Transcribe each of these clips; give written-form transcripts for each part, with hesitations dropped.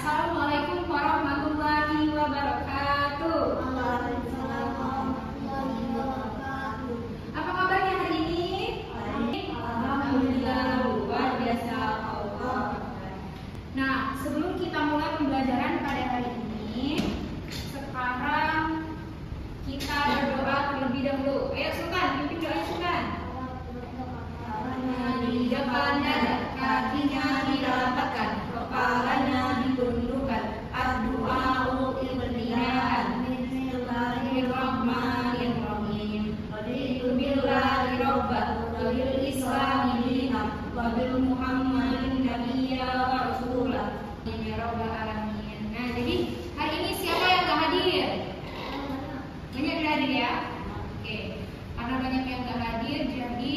Assalamualaikum warahmatullahi wabarakatuh. Waalaikumsalam warahmatullahi wabarakatuh. Apa kabarnya hari ini? Alhamdulillah, luar biasa Allah. Nah, sebelum kita mulai pembelajaran pada hari ini, sekarang kita berdoa terlebih dahulu. Ayo Sultan, pimpin doa Sultan. Di depannya kakinya dirapatkan, kepalanya ditundukkan, ad-du'a'u ibtida'an, bismillahirrahmanirrahim. Raditu billahi rabban, wa bil islami dinan, wa bil muhammadin nabiyya wa rasulah. Ya rabbal alamin. Nah, jadi hari ini siapa yang gak hadir? Banyak yang hadir ya? Oke. Karena banyak yang gak hadir, jadi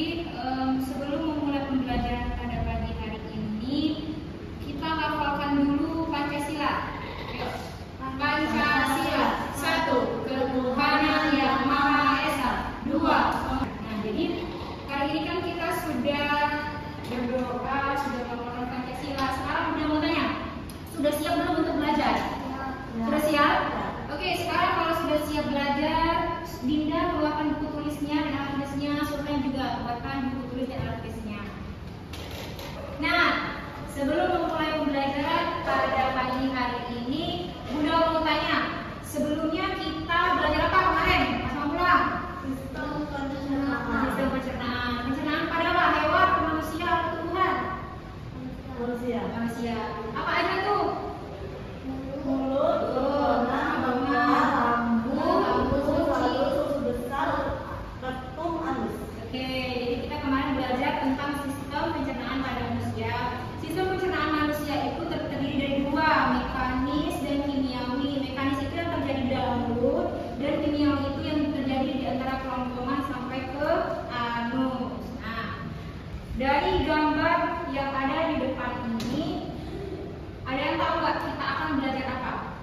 sebelum memulai pembelajaran pada pagi hari ini, kita hafalkan dulu Pancasila. Ayo. Pancasila. 1. Ketuhanan yang Maha Esa. 2. Nah, jadi kali ini kan kita sudah berdoa, sudah menghafal Pancasila. Sekarang udah mau tanya, sudah siap belum untuk belajar? Sudah siap? Oke, sekarang kalau sudah siap belajar, Dinda keluarkan buku tulisnya dan alat tulisnya, Sultan juga buatkan buku tulis dan alat tulisnya. Nah, sebelum memulai pembelajaran pada pagi hari ini, Bunda mau tanya, sebelumnya kita belajar apa kemarin? Mas pulang? Sistem pencernaan. Sistem pencernaan. Pencernaan pada apa? Hewan, manusia, atau tumbuhan? Manusia. Manusia. Apa aja tuh? Mulut, tenggorokan, lambung, lalu susu besar, rektum, anus. Oke, jadi kita kemarin belajar tentang sistem pencernaan pada manusia. Sistem pencernaan manusia itu terdiri dari dua, mekanis dan kimiawi. Mekanis itu yang terjadi di dalam mulut, dan kimiawi itu yang terjadi di antara kerongkongan sampai ke anus. Nah, dari gambar yang ada di depan ini, ada yang tahu nggak kita akan belajar apa?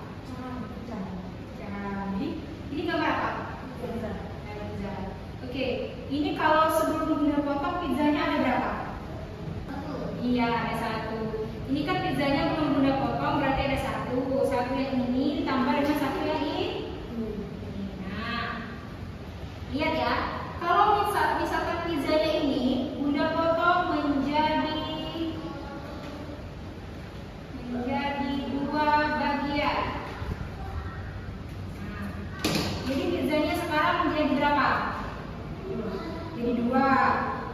Jadi, ini gambar apa? Pizza. Oke, ini kalau sebelum Bunda potong pizzanya ada berapa? Iya, ada 1. Ini kan pizzanya belum Bunda potong, berarti ada 1. 1 yang ini ditambah dengan 1 yang ini. Nah, lihat ya. Kalau misalkan pizzanya ini Bunda potong menjadi 2 bagian. Nah, jadi pizzanya sekarang menjadi berapa? Jadi 2. Nah,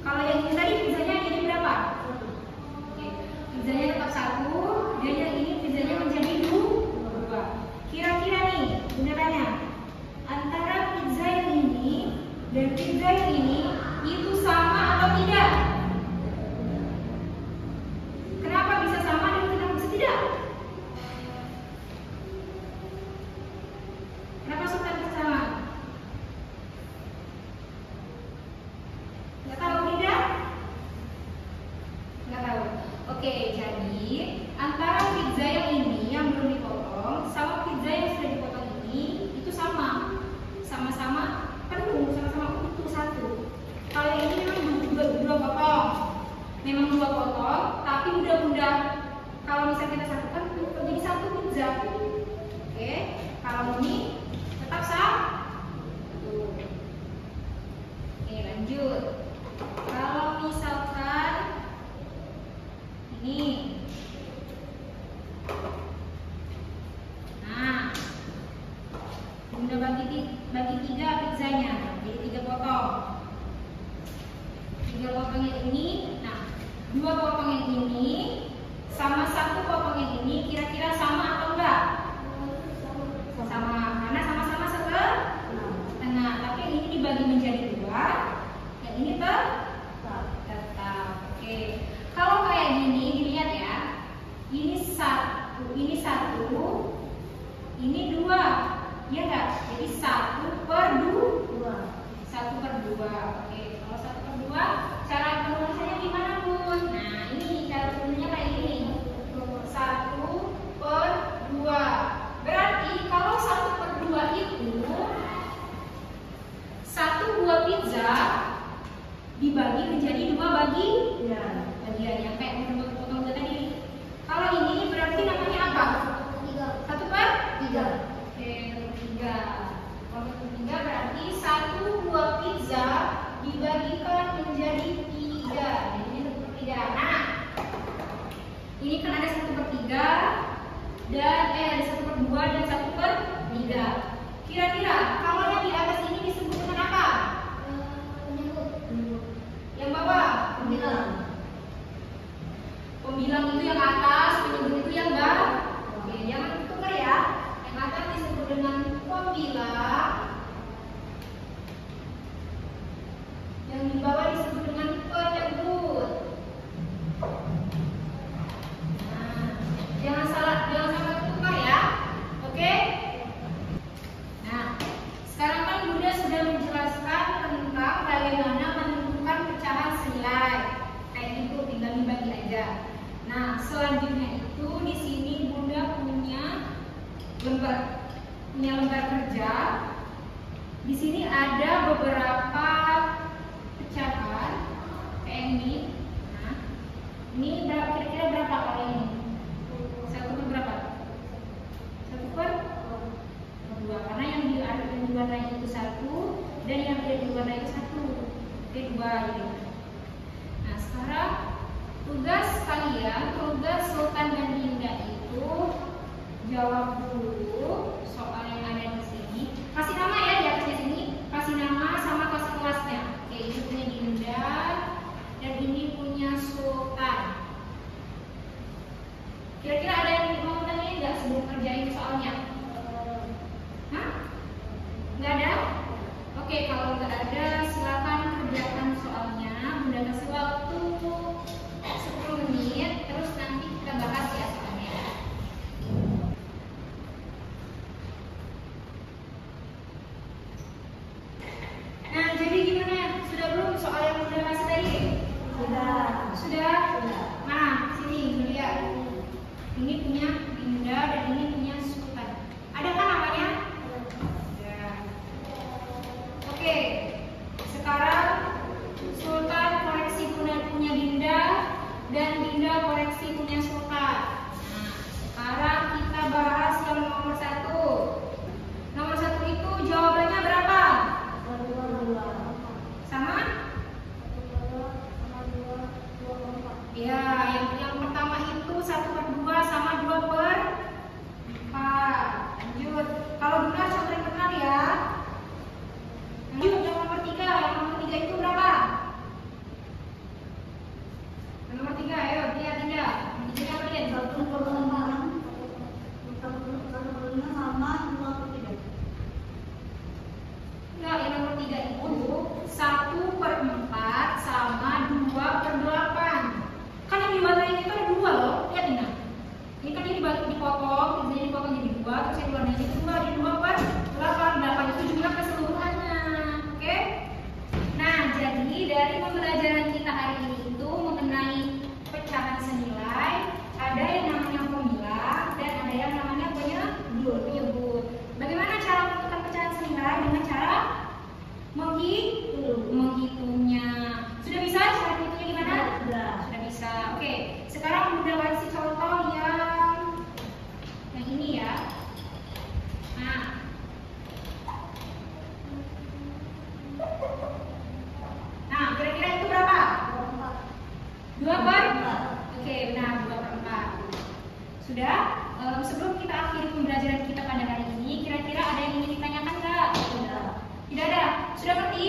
kalau yang ini tadi pizzanya jadi berapa? Oke, pizzanya tetap 1, dan yang ini pizzanya menjadi 2. Kira-kira nih, Bunda tanya, antara pizza yang ini dan pizza yang ini itu sama atau tidak? Kenapa bisa sama dan kenapa bisa tidak? Kenapa Sultan bisa sama? Nggak tahu tidak? Nggak tahu. Oke, jadi antara pizza yang ini yang belum dipotong sama pizza yang sudah dipotong ini itu sama, sama-sama penuh, sama-sama utuh 1. Kalau yang ini memang dua potong, memang 2 potong, tapi mudah-mudah kalau misalnya kita satukan jadi 1 pizza. Oke, kalau ini tetap sama. Oke, lanjut. Kalau misalkan ini, nah, Bunda bagi 3 pizzanya, jadi 3 potong. 3 potong yang ini, nah 2 potong yang ini sama 1 potong yang ini, kira-kira sama atau enggak? Sama, karena sama-sama setengah. Tapi yang ini dibagi menjadi 2, yang ini tetap. Oke. Kalau kayak gini, dilihat ya. Ini 1, ini 1, ini 2, ya enggak? Jadi 1/2. 1/2. Oke. Kalau 1/2, cara penulisannya gimana, Bun? Nah, ini cara penulisannya kayak gini. 1/2. Berarti kalau 1/2 itu 1 buah pizza dibagi menjadi 2 bagian yang kayak potong-potong tadi. Kalau ini berarti namanya Ini kan ada 1/3 dan ada 1/2 dan 1/3. Kira-kira kalau yang di atas ini disebut dengan apa? Yang bawah? Pembilang itu yang atas, penyebut itu yang bawah. Oke, jangan tukar ya. Yang atas disebut dengan pembilang, yang di bawah disebut dengan penyebut. Nah, jangan sampai tukar ya. Oke? Nah, sekarang kan Bunda sudah menjelaskan tentang bagaimana menentukan pecahan senilai. Kayak gitu, tinggal dibagi aja. Nah, selanjutnya itu di sini Bunda punya lembar kerja. Di sini ada beberapa pecahan kayak ini. Nah, ini kira-kira berapa kalau ini? 1/berapa? 1/2, karena yang diwarnai itu 1 dan yang tidak diwarnai itu 1. Oke, 2 gitu. Nah, sekarang tugas kalian, tugas Sultan dan Dinda itu jawab dulu soal yang ada di sini. Kasih nama ya di atasnya sini. Kasih nama sama kasih kelasnya. Oke, ini punya Dinda dan ini punya Sultan. Kira-kira ada yang mau tanya nggak sebelum kerjain soalnya? Hah? Nggak ada? Oke, kalau nggak ada silakan kerjakan soalnya. Bunda kasih waktu 10 menit, terus nanti kita bahas ya soalnya. Nah, jadi gimana? Sudah belum soal yang Bunda kasih tadi? Sudah? Nah, sini lihat. Ini punya Dinda dan ini punya Sultan. Ada kan namanya? Ya. Oke. Sekarang Sultan koreksi punya Dinda dan Dinda koreksi punya Sultan. Nah, sekarang kita bahas yang nomor 1. Nomor 1 itu jawabannya berapa? Sama? Ya, yang pertama itu 1/2 sama 2/4. Lanjut. Kalau Bunda contoh ya. Lanjut yang nomor 3. Yang nomor 3 itu berapa? Yang nomor 3, ayo lihat Dinda. Ini apa lihat? 1/6 sama 2/3. Enggak, yang nomor 3 itu 1/4 sama 2/8. Kan yang diwarnai itu ada 2 loh, lihat Dinda. Ini kan ini dipotong jadi 2, terus yang diwarnai itu 2, jadi 2/8 itu jumlah keseluruhannya. Oke? Nah, jadi dari pembelajaran kita hari ini itu mengenai pecahan senilai, ada yang namanya pembilang dan ada yang namanya penyebut. Bagaimana cara menentukan pecahan senilai? Dengan cara menghitungnya. Sudah bisa cara menghitungnya gimana? Sudah bisa. Oke, sekarang Bunda kasih contoh yang ini ya. Nah, kira-kira itu berapa? 2/4. Oke, benar, 2/4. Sudah? Sebelum kita akhiri pembelajaran kita pada hari ini, kira-kira ada yang ingin ditanyakan nggak? Tidak ada. Sudah ngerti?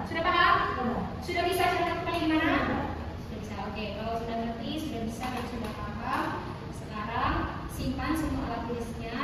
Sudah paham? Sudah bisa cara menentukannya gimana? Sudah bisa. Oke, kalau sudah ngerti, sudah bisa dan sudah paham, sekarang simpan semua alat tulisnya.